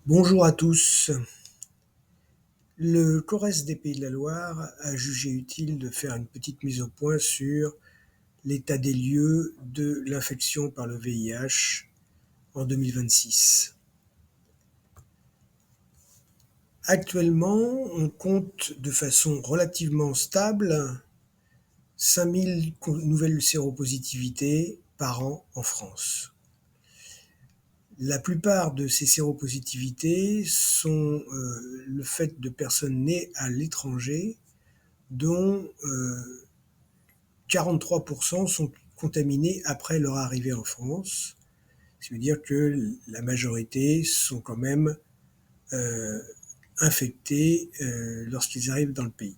Bonjour à tous. Le CORES des Pays de la Loire a jugé utile de faire une petite mise au point sur l'état des lieux de l'infection par le VIH en 2026. Actuellement, on compte de façon relativement stable 5000 nouvelles séropositivités par an en France. La plupart de ces séropositivités sont le fait de personnes nées à l'étranger, dont 43% sont contaminés après leur arrivée en France. Ça veut dire que la majorité sont quand même euh, infectés lorsqu'ils arrivent dans le pays.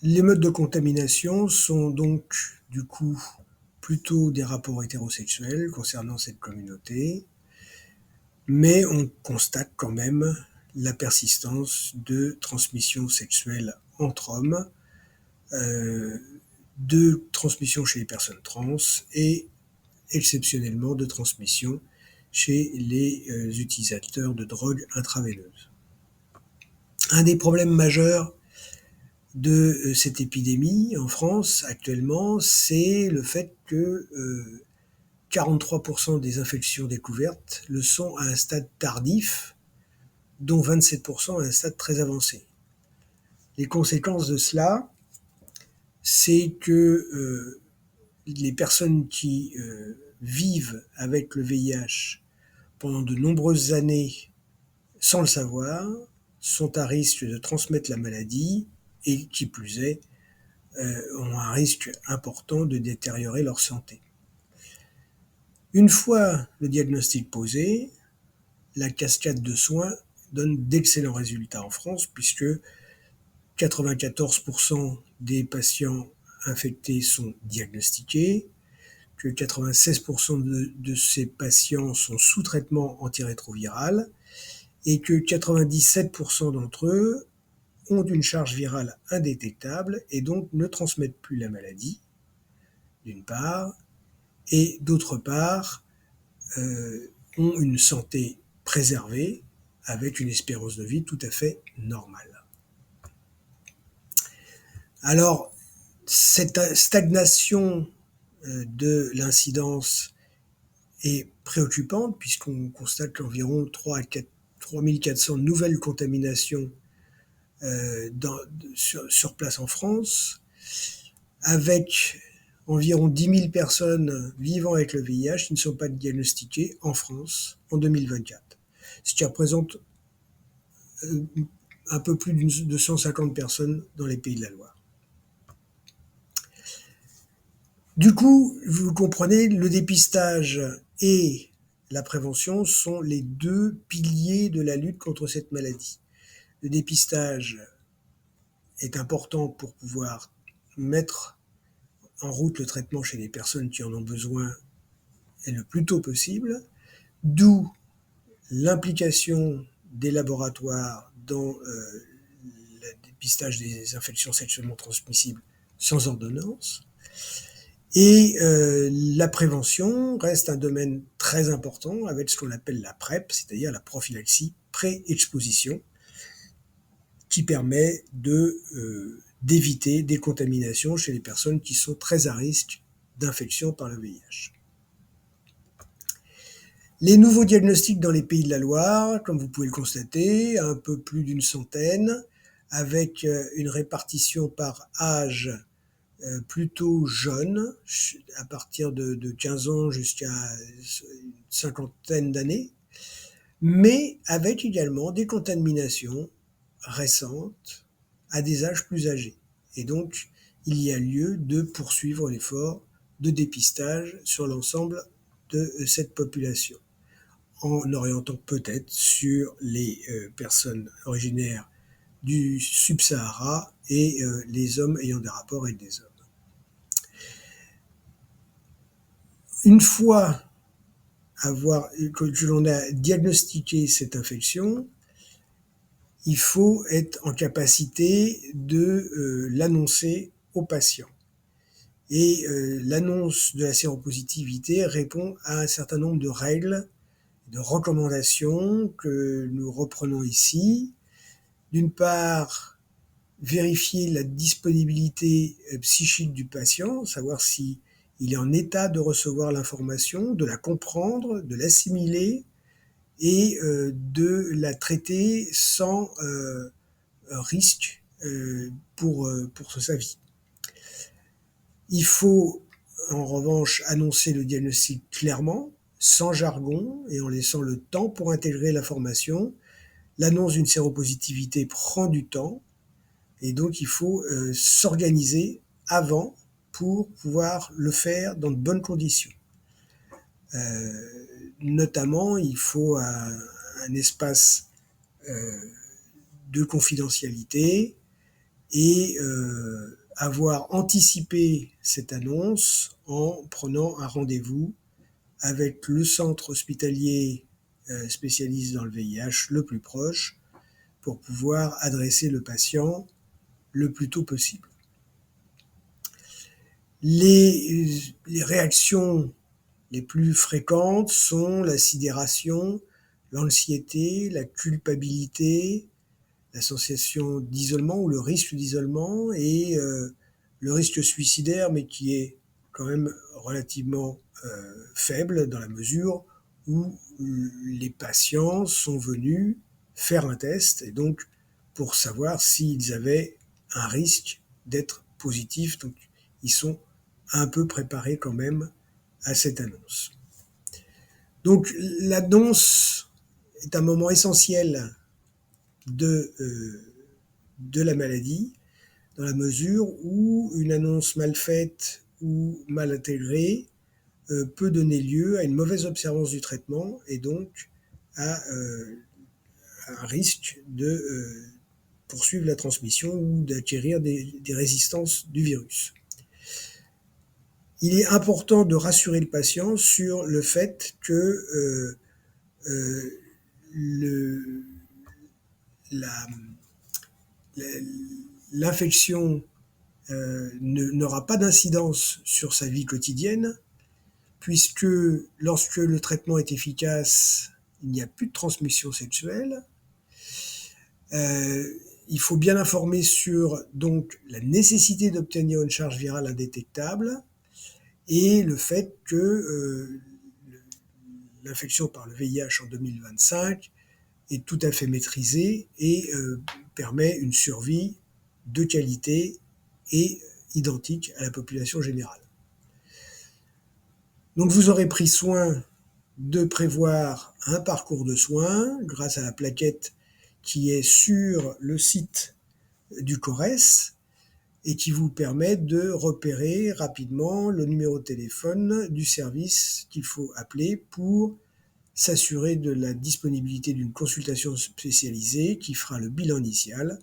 Les modes de contamination sont donc du coup plutôt des rapports hétérosexuels concernant cette communauté, mais on constate quand même la persistance de transmission sexuelle entre hommes, de transmission chez les personnes trans et exceptionnellement de transmission chez les utilisateurs de drogues intraveineuses. Un des problèmes majeurs de cette épidémie en France actuellement, c'est le fait que 43% des infections découvertes le sont à un stade tardif, dont 27% à un stade très avancé. Les conséquences de cela, c'est que les personnes qui vivent avec le VIH pendant de nombreuses années sans le savoir sont à risque de transmettre la maladie et, qui plus est, ont un risque important de détériorer leur santé. Une fois le diagnostic posé, la cascade de soins donne d'excellents résultats en France, puisque 94% des patients infectés sont diagnostiqués, que 96% de ces patients sont sous traitement antirétroviral et que 97% d'entre eux ont une charge virale indétectable et donc ne transmettent plus la maladie, d'une part, et d'autre part, ont une santé préservée avec une espérance de vie tout à fait normale. Alors, cette stagnation de l'incidence est préoccupante puisqu'on constate qu'environ 3 400 nouvelles contaminations sur place en France, avec environ 10 000 personnes vivant avec le VIH qui ne sont pas diagnostiquées en France en 2024, ce qui représente un peu plus de 150 personnes dans les Pays de la Loire. Du coup, vous comprenez, le dépistage et la prévention sont les deux piliers de la lutte contre cette maladie. Le dépistage est important pour pouvoir mettre en route le traitement chez les personnes qui en ont besoin et le plus tôt possible, d'où l'implication des laboratoires dans le dépistage des infections sexuellement transmissibles sans ordonnance. Et la prévention reste un domaine très important avec ce qu'on appelle la PrEP, c'est-à-dire la prophylaxie pré-exposition, qui permet d'éviter des contaminations chez les personnes qui sont très à risque d'infection par le VIH. Les nouveaux diagnostics dans les Pays de la Loire, comme vous pouvez le constater, un peu plus d'une centaine, avec une répartition par âge plutôt jeune, à partir de 15 ans jusqu'à une cinquantaine d'années, mais avec également des contaminations récentes à des âges plus âgés. Et donc, il y a lieu de poursuivre l'effort de dépistage sur l'ensemble de cette population, en orientant peut-être sur les personnes originaires du Sub-Sahara et les hommes ayant des rapports avec des hommes. Une fois que l'on a diagnostiqué cette infection, il faut être en capacité de l'annoncer aux patients. Et l'annonce de la séropositivité répond à un certain nombre de règles, de recommandations que nous reprenons ici. D'une part, vérifier la disponibilité psychique du patient, savoir si il est en état de recevoir l'information, de la comprendre, de l'assimiler et de la traiter sans risque pour sa vie. Il faut en revanche annoncer le diagnostic clairement, sans jargon et en laissant le temps pour intégrer l'information. L'annonce d'une séropositivité prend du temps et donc il faut s'organiser avant pour pouvoir le faire dans de bonnes conditions. Notamment, il faut un espace de confidentialité et avoir anticipé cette annonce en prenant un rendez-vous avec le centre hospitalier spécialiste dans le VIH le plus proche pour pouvoir adresser le patient le plus tôt possible. Les réactions les plus fréquentes sont la sidération, l'anxiété, la culpabilité, la sensation d'isolement ou le risque d'isolement et le risque suicidaire, mais qui est quand même relativement faible dans la mesure où les patients sont venus faire un test et donc pour savoir s'ils avaient un risque d'être positifs. Donc ils sont un peu préparés quand même à cette annonce. Donc l'annonce est un moment essentiel de la maladie, dans la mesure où une annonce mal faite ou mal intégrée peut donner lieu à une mauvaise observance du traitement et donc à un risque de poursuivre la transmission ou d'acquérir des résistances du virus. Il est important de rassurer le patient sur le fait que l'infection n'aura pas d'incidence sur sa vie quotidienne, puisque lorsque le traitement est efficace, il n'y a plus de transmission sexuelle. Il faut bien informer sur donc la nécessité d'obtenir une charge virale indétectable et le fait que l'infection par le VIH en 2025 est tout à fait maîtrisée et permet une survie de qualité et identique à la population générale. Donc vous aurez pris soin de prévoir un parcours de soins grâce à la plaquette qui est sur le site du CORES et qui vous permet de repérer rapidement le numéro de téléphone du service qu'il faut appeler pour s'assurer de la disponibilité d'une consultation spécialisée qui fera le bilan initial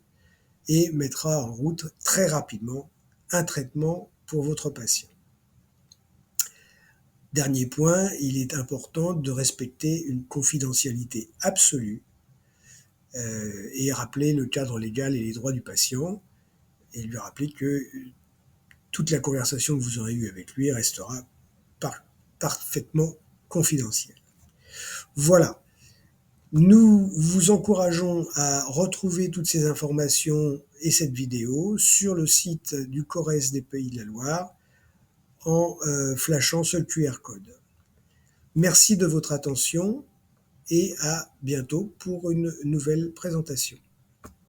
et mettra en route très rapidement un traitement pour votre patient. Dernier point, il est important de respecter une confidentialité absolue et rappeler le cadre légal et les droits du patient et lui rappeler que toute la conversation que vous aurez eue avec lui restera parfaitement confidentielle. Voilà. Nous vous encourageons à retrouver toutes ces informations et cette vidéo sur le site du CORES des Pays de la Loire en flashant ce QR code. Merci de votre attention et à bientôt pour une nouvelle présentation.